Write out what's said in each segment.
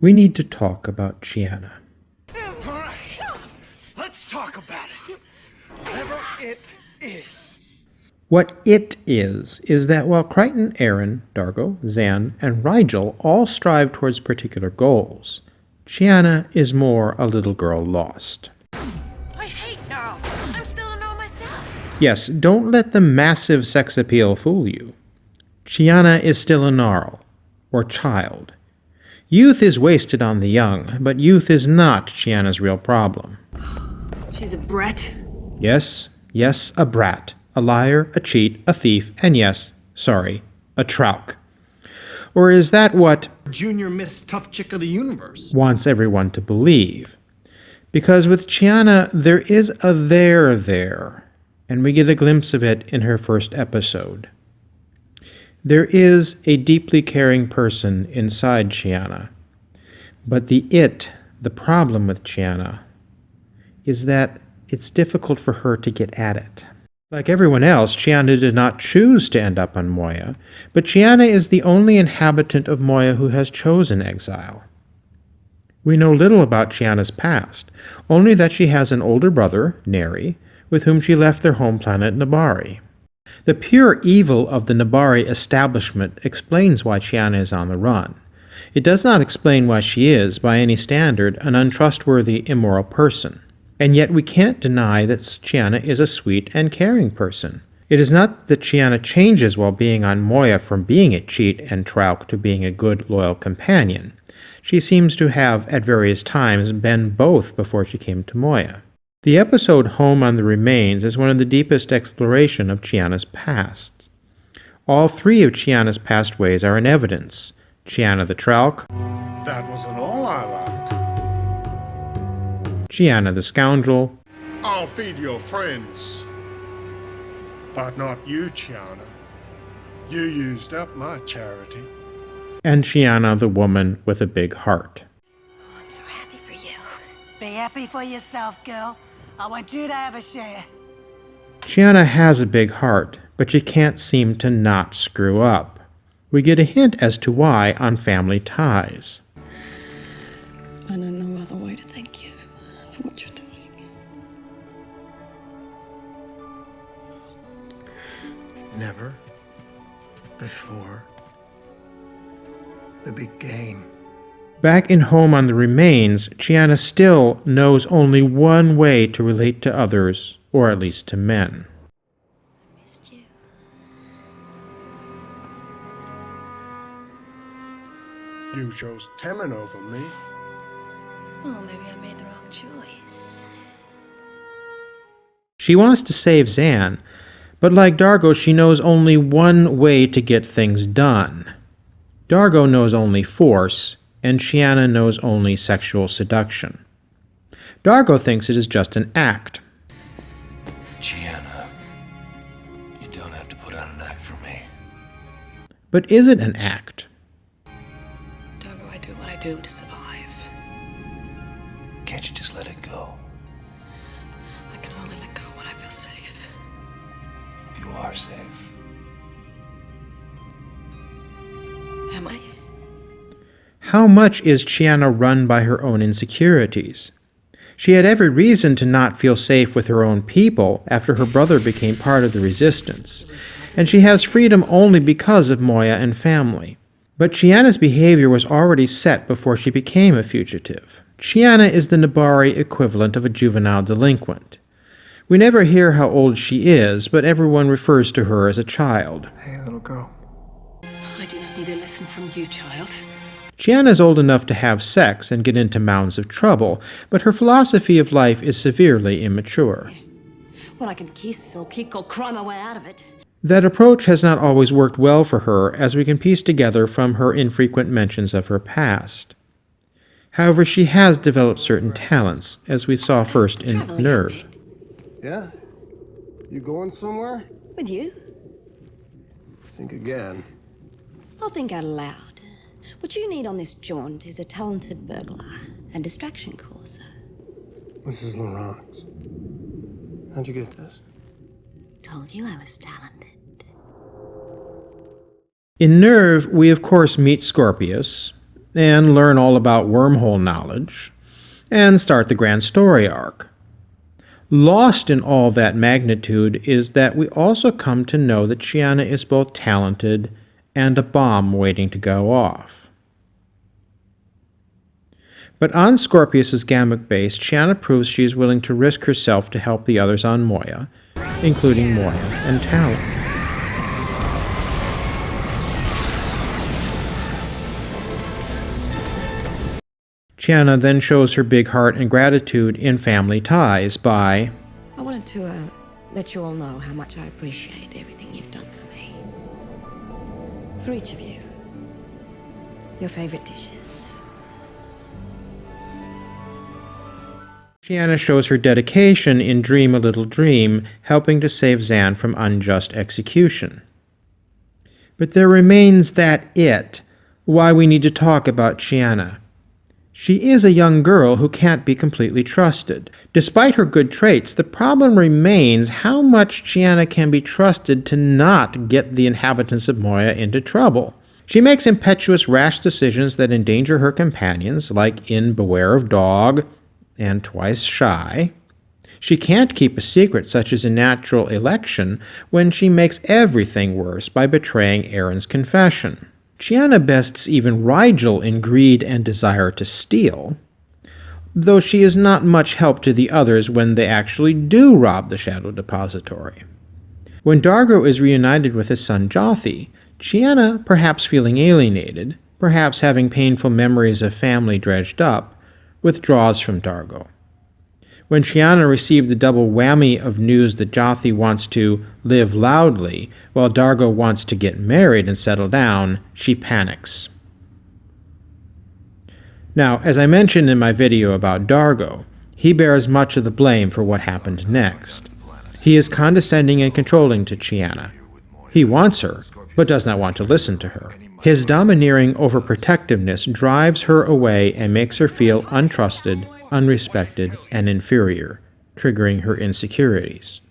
We need to talk about Chiana. All right, let's talk about it. Whatever it is. What it is that while Crichton, Aaron, Dargo, Zan, and Rigel all strive towards particular goals, Chiana is more a little girl lost. I hate girls. I'm still a girl myself. Yes, don't let the massive sex appeal fool you. Chiana is still a Gnarl, or child. Youth is wasted on the young, but youth is not Chiana's real problem. She's a brat. Yes, a brat, a liar, a cheat, a thief, and yes, sorry, a Trauk. Or is that what Junior Miss Tough Chick of the Universe. wants everyone to believe? Because with Chiana, there is a there, and we get a glimpse of it in her first episode. There is a deeply caring person inside Chiana, but the problem with Chiana, is that it's difficult for her to get at it. Like everyone else, Chiana did not choose to end up on Moya, but Chiana is the only inhabitant of Moya who has chosen exile. We know little about Chiana's past, only that she has an older brother, Neri, with whom she left their home planet Nabari. The pure evil of the Nabari establishment explains why Chiana is on the run. It does not explain why she is, by any standard, an untrustworthy, immoral person. And yet we can't deny that Chiana is a sweet and caring person. It is not that Chiana changes while being on Moya from being a cheat and Trauk to being a good, loyal companion. She seems to have, at various times, been both before she came to Moya. The episode Home on the Remains is one of the deepest exploration of Chiana's past. All three of Chiana's past ways are in evidence. Chiana the Trauk, That wasn't all I liked. Chiana the Scoundrel, I'll feed your friends. But not you, Chiana. You used up my charity. and Chiana the Woman with a Big Heart. I'm so happy for you. Be happy for yourself, girl. I want you to have a share. Chiana has a big heart, but she can't seem to not screw up. We get a hint as to why on Family Ties. I don't know other way to thank you for what you're doing. Never before the big game. Back in Home on the Remains, Chiana still knows only one way to relate to others, or at least to men. I missed you. You chose Temin over me. Well, maybe I made the wrong choice. She wants to save Zan, but like Dargo, she knows only one way to get things done. Dargo knows only force, and Chiana knows only sexual seduction. Dargo thinks it is just an act. Chiana, you don't have to put on an act for me. But is it an act? Dargo, I do what I do to survive. Can't you just let it go? I can only let go when I feel safe. You are safe. Am I? How much is Chiana run by her own insecurities? She had every reason to not feel safe with her own people after her brother became part of the resistance, and she has freedom only because of Moya and family. But Chiana's behavior was already set before she became a fugitive. Chiana is the Nabari equivalent of a juvenile delinquent. We never hear how old she is, but everyone refers to her as a child. Hey, little girl. I do not need a lesson from you, child. Chiana is old enough to have sex and get into mounds of trouble, but her philosophy of life is severely immature. When I can kiss or kick or cry my way out of it. That approach has not always worked well for her, as we can piece together from her infrequent mentions of her past. However, she has developed certain talents, as we saw first in Traveling Nerve. a bit. Yeah? You going somewhere? With you? Think again. I'll think out loud. What you need on this jaunt is a talented burglar and distraction causer. This is Laurence. How'd you get this? Told you I was talented. In Nerve, we of course meet Scorpius, and learn all about wormhole knowledge, and start the grand story arc. Lost in all that magnitude is that we also come to know that Chiana is both talented and a bomb waiting to go off. But on Scorpius's gamma base, Chiana proves she is willing to risk herself to help the others on Moya, including Moya and Talon. Chiana then shows her big heart and gratitude in Family Ties by, I wanted to let you all know how much I appreciate everything you've done for me. For each of you. Your favorite dishes. Chiana shows her dedication in Dream a Little Dream, helping to save Zan from unjust execution. But there remains why we need to talk about Chiana. She is a young girl who can't be completely trusted. Despite her good traits, the problem remains how much Chiana can be trusted to not get the inhabitants of Moya into trouble. She makes impetuous, rash decisions that endanger her companions, like in Beware of Dog and Twice Shy. She can't keep a secret such as a natural election when she makes everything worse by betraying Aaron's confession. Chiana bests even Rigel in greed and desire to steal, though she is not much help to the others when they actually do rob the Shadow Depository. When Dargo is reunited with his son Jothi, Chiana, perhaps feeling alienated, perhaps having painful memories of family dredged up, withdraws from Dargo. When Chiana received the double whammy of news that Jothi wants to live loudly while Dargo wants to get married and settle down, she panics. Now, as I mentioned in my video about Dargo, he bears much of the blame for what happened next. He is condescending and controlling to Chiana. He wants her, but does not want to listen to her. His domineering overprotectiveness drives her away and makes her feel untrusted, unrespected, and inferior, triggering her insecurities.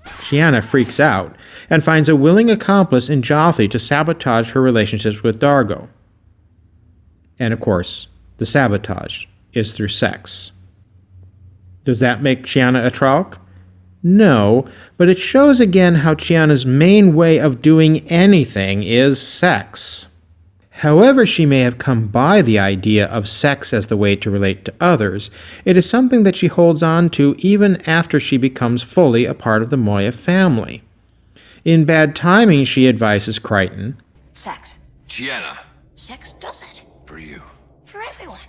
Chiana freaks out and finds a willing accomplice in Jothi to sabotage her relationships with Dargo. And of course, the sabotage is through sex. Does that make Chiana a Tralk? No, but it shows again how Chiana's main way of doing anything is sex. However she may have come by the idea of sex as the way to relate to others, it is something that she holds on to even after she becomes fully a part of the Moya family. In Bad Timing, she advises Crichton, Sex. Chiana, Sex does it. for you. For everyone.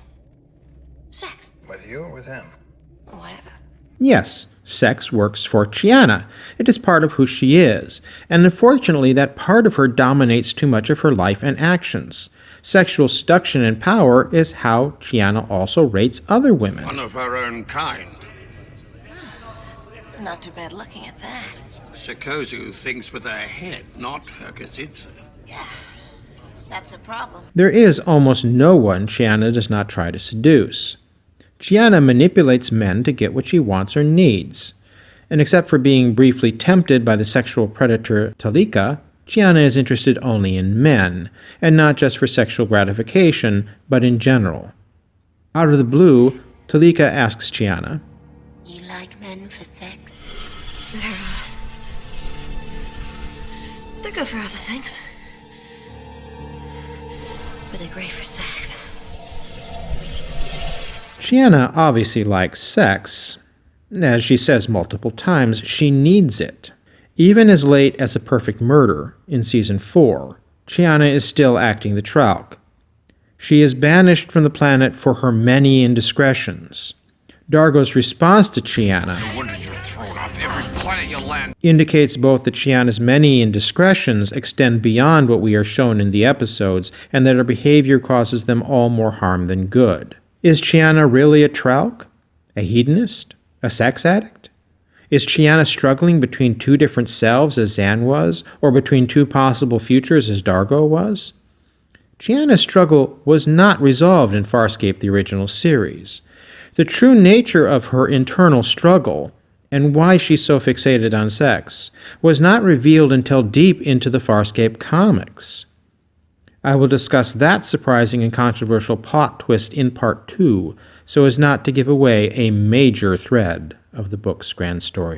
Sex. With you or with him? Whatever. yes, sex works for Chiana. It is part of who she is, and unfortunately that part of her dominates too much of her life and actions. Sexual seduction and power is how Chiana also rates other women. One of her own kind. Not too bad looking at that. Sikozu thinks with her head, not her gazitsu. Yeah. That's a problem. There is almost no one Chiana does not try to seduce. Chiana manipulates men to get what she wants or needs. And except for being briefly tempted by the sexual predator Talika, Chiana is interested only in men, and not just for sexual gratification, but in general. Out of the blue, Talika asks Chiana, You like men for sex? They're good for other things. But they're great for sex. Chiana obviously likes sex. As she says multiple times, she needs it. Even as late as A Perfect Murder in Season 4, Chiana is still acting the Tralk. She is banished from the planet for her many indiscretions. Dargo's response to Chiana indicates both that Chiana's many indiscretions extend beyond what we are shown in the episodes, and that her behavior causes them all more harm than good. Is Chiana really a Tralk? A hedonist? A sex addict? Is Chiana struggling between two different selves as Zan was, or between two possible futures as Dargo was? Chiana's struggle was not resolved in Farscape, the original series. The true nature of her internal struggle, and why she's so fixated on sex, was not revealed until deep into the Farscape comics. I will discuss that surprising and controversial plot twist in Part 2, so as not to give away a major thread of the book's grand story.